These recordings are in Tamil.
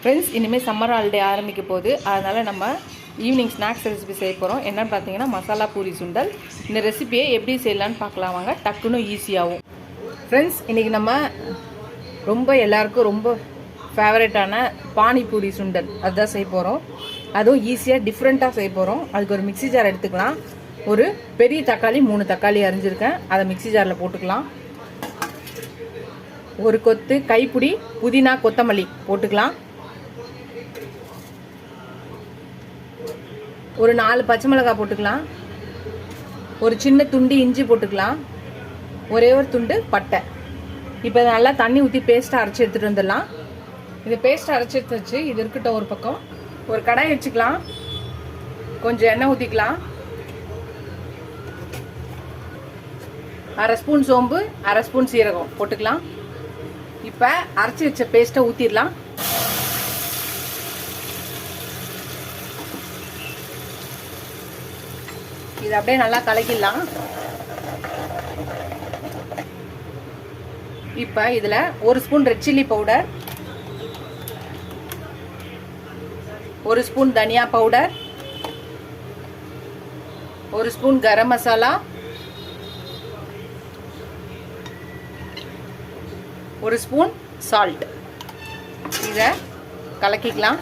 ஃப்ரெண்ட்ஸ், இனிமேல் சம்மர் ஹாலிடே ஆரம்பிக்க போகுது. அதனால் நம்ம ஈவினிங் ஸ்நாக்ஸ் ரெசிபி செய்ய போகிறோம். என்னென்னு பார்த்தீங்கன்னா மசாலா பூரி சுண்டல். இந்த ரெசிபியை எப்படி செய்யலான்னு பார்க்கலாம் வாங்க. டக்குன்னு ஈஸியாகவும். ஃப்ரெண்ட்ஸ், இன்றைக்கி நம்ம எல்லாருக்கும் ரொம்ப ஃபேவரட்டான பானிபூரி சுண்டல் அதுதான் செய்ய போகிறோம். அதுவும் ஈஸியாக டிஃப்ரெண்ட்டாக செய்ய போகிறோம். அதுக்கு ஒரு மிக்சி ஜார் எடுத்துக்கலாம். ஒரு பெரிய தக்காளி 3 தக்காளி அரிஞ்சிருக்கேன், அதை மிக்சி ஜாரில் போட்டுக்கலாம். ஒரு கொத்து கைப்பிடி புதினா கொத்தமல்லி போட்டுக்கலாம். ஒரு 4 பச்சை மிளகாய் போட்டுக்கலாம். ஒரு சின்ன துண்டு இஞ்சி போட்டுக்கலாம். ஒரே ஒரு துண்டு பட்டை. இப்போ நல்லா தண்ணி ஊற்றி பேஸ்ட்டாக அரைச்சி எடுத்துகிட்டு வந்துடலாம். இந்த பேஸ்ட்டை அரைச்சி எடுத்து வச்சு இது இருக்கட்டும். ஒரு பக்கம் ஒரு கடாய் வச்சுக்கலாம். கொஞ்சம் எண்ணெய் ஊற்றிக்கலாம். 1/2 ஸ்பூன் சோம்பு, 1/2 ஸ்பூன் சீரகம் போட்டுக்கலாம். இப்போ அரைச்சி வச்ச பேஸ்ட்டை ஊற்றிடலாம். இது அப்படியே நல்லா கலக்கிடலாம். இப்போ இதில் 1 spoon red chilli powder, 1 spoon தனியா powder, 1 spoon garam masala, 1 spoon salt. இதை கலக்கிக்கலாம்.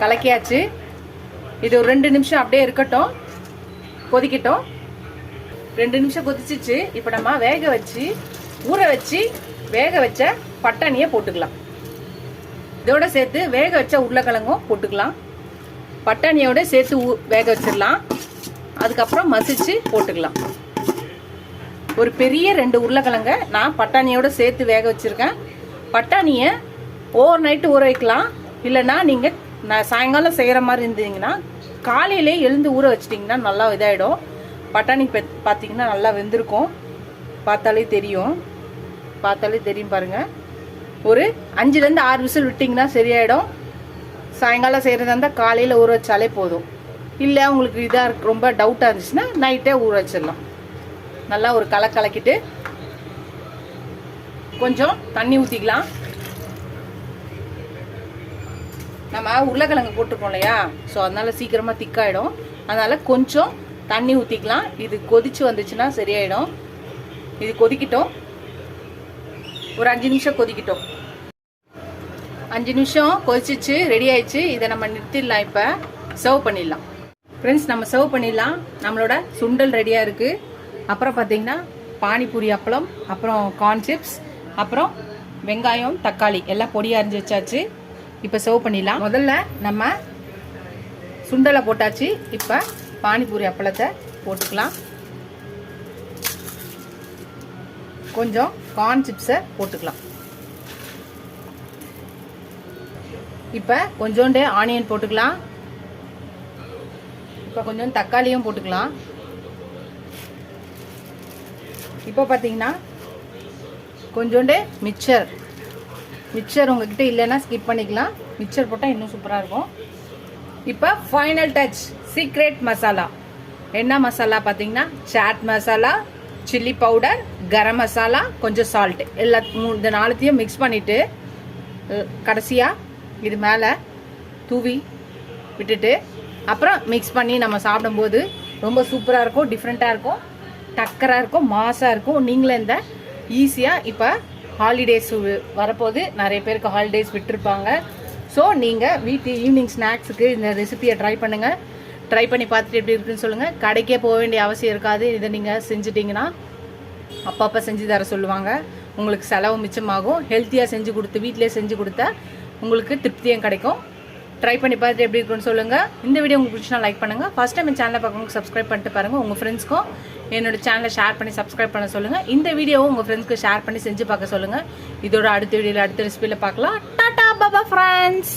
கலக்கியாச்சு. இது ஒரு 2 நிமிஷம் அப்படியே இருக்கட்டும், கொதிக்கட்டும். 2 நிமிஷம் கொதிச்சிச்சு. இப்போ நம்ம ஊற வச்சு வேக வச்ச பட்டாணியை போட்டுக்கலாம். இதோட சேர்த்து வேக வச்ச உருளைக்கிழங்கும் போட்டுக்கலாம். பட்டாணியோட சேர்த்து வேக வச்சிடலாம். அதுக்கப்புறம் மசிச்சு போட்டுக்கலாம். ஒரு பெரிய 2 உருளைக்கிழங்க நான் பட்டாணியோட சேர்த்து வேக வச்சிருக்கேன். பட்டாணியை ஓவர் நைட்டு ஊற வைக்கலாம். இல்லைன்னா நீங்கள் நான் சாயங்காலம் செய்கிற மாதிரி இருந்தீங்கன்னா காலையிலே எழுந்து ஊற வச்சிட்டிங்கன்னா நல்லா இதாகிடும். பட்டாணி பார்த்தீங்கன்னா நல்லா வெந்திருக்கும். பார்த்தாலே தெரியும் பாருங்கள். ஒரு 5லேருந்து 6 விசில் விட்டிங்கன்னா சரியாயிடும். சாயங்காலம் செய்கிறதா இருந்தால் காலையில் ஊற வச்சாலே போதும். இல்லை உங்களுக்கு இதாக ரொம்ப டவுட்டாக இருந்துச்சுன்னா நைட்டே ஊற வச்சிடலாம். நல்லா ஒரு கலக்கிட்டு கொஞ்சம் தண்ணி ஊற்றிக்கலாம். நம்ம உருளைக்கிழங்கு போட்டிருக்கோம் இல்லையா, ஸோ அதனால் சீக்கிரமாக திக்காயிடும். அதனால் கொஞ்சம் தண்ணி ஊற்றிக்கலாம். இது கொதிச்சு வந்துச்சுன்னா சரியாயிடும். இது கொதிக்கிட்டோம். ஒரு 5 நிமிஷம் கொதிக்கிட்டோம். 5 நிமிஷம் கொதிச்சிச்சு, ரெடி ஆயிடுச்சு. இதை நம்ம நிறுத்திடலாம். இப்போ சர்வ் பண்ணிடலாம். ஃப்ரெண்ட்ஸ், நம்ம சர்வ் பண்ணிடலாம். நம்மளோட சுண்டல் ரெடியாக இருக்குது. அப்புறம் பார்த்தீங்கன்னா பானிபூரி அப்பளம், அப்புறம் கார்ன் சிப்ஸ், அப்புறம் வெங்காயம் தக்காளி எல்லாம் பொடியாக அரிஞ்சு வச்சாச்சு. இப்போ சர்வ் பண்ணிடலாம். முதல்ல நம்ம சுண்டலை போட்டாச்சு. இப்போ பானிபூரி அப்பளத்தை போட்டுக்கலாம். கொஞ்சம் கார்ன் சிப்ஸை போட்டுக்கலாம். இப்போ கொஞ்சோண்டு ஆனியன் போட்டுக்கலாம். இப்போ கொஞ்சம் தக்காளியும் போட்டுக்கலாம். இப்போ பார்த்தீங்கன்னா கொஞ்சோண்டு மிக்சர் உங்ககிட்ட இல்லைன்னா ஸ்கிப் பண்ணிக்கலாம். மிக்சர் போட்டால் இன்னும் சூப்பராக இருக்கும். இப்போ ஃபைனல் டச் சீக்ரெட் மசாலா. என்ன மசாலா பார்த்தீங்கன்னா chat masala, chilli powder, garam masala, கொஞ்சம் சால்ட், இந்த 4த்தையும் மிக்ஸ் பண்ணிவிட்டு கடைசியாக இது மேலே தூவி விட்டுட்டு அப்புறம் மிக்ஸ் பண்ணி நம்ம சாப்பிடும்போது ரொம்ப சூப்பராக இருக்கும், டிஃப்ரெண்ட்டாக இருக்கும், டக்கராக இருக்கும், மாஸாக இருக்கும். நீங்களே இந்த ஈஸியாக இப்போ ஹாலிடேஸ் வரப்போது, நிறைய பேருக்கு ஹாலிடேஸ் விட்டுருப்பாங்க. ஸோ நீங்கள் ஈவினிங் ஸ்நாக்ஸுக்கு இந்த ரெசிபியை ட்ரை பண்ணுங்கள். ட்ரை பண்ணி பார்த்துட்டு எப்படி இருக்குன்னு சொல்லுங்கள். கடைக்கே போக வேண்டிய அவசியம் இருக்காது. இதை நீங்கள் செஞ்சுட்டிங்கன்னா அப்பப்போ செஞ்சு தர சொல்லுவாங்க. உங்களுக்கு செலவு மிச்சமாகும். ஹெல்த்தியாக செஞ்சு கொடுத்து வீட்டிலே செஞ்சு கொடுத்தா உங்களுக்கு திருப்தியும் கிடைக்கும். ட்ரை பண்ணி பார்த்துட்டு எப்படி இருக்குன்னு சொல்லுங்கள். இந்த வீடியோ உங்களுக்கு பிடிச்சினா லைக் பண்ணுங்கள். ஃபஸ்ட் டைம் என் சேனலை பார்க்கணும் சப்ஸ்கிரைப் பண்ணிட்டு பாருங்கள். உங்கள் ஃப்ரெண்ட்ஸ்க்கும் என்னோட சேனலை ஷேர் பண்ணி சப்ஸ்கிரைப் பண்ண சொல்லுங்கள். இந்த வீடியோவும் உங்கள் ஃப்ரெண்ட்ஸ்க்கு ஷேர் பண்ணி செஞ்சு பார்க்க சொல்லுங்கள். இதோட அடுத்த வீடியோவில் அடுத்த ரெசிபியில் பார்க்கலாம். டாடா பாபா ஃப்ரெண்ட்ஸ்.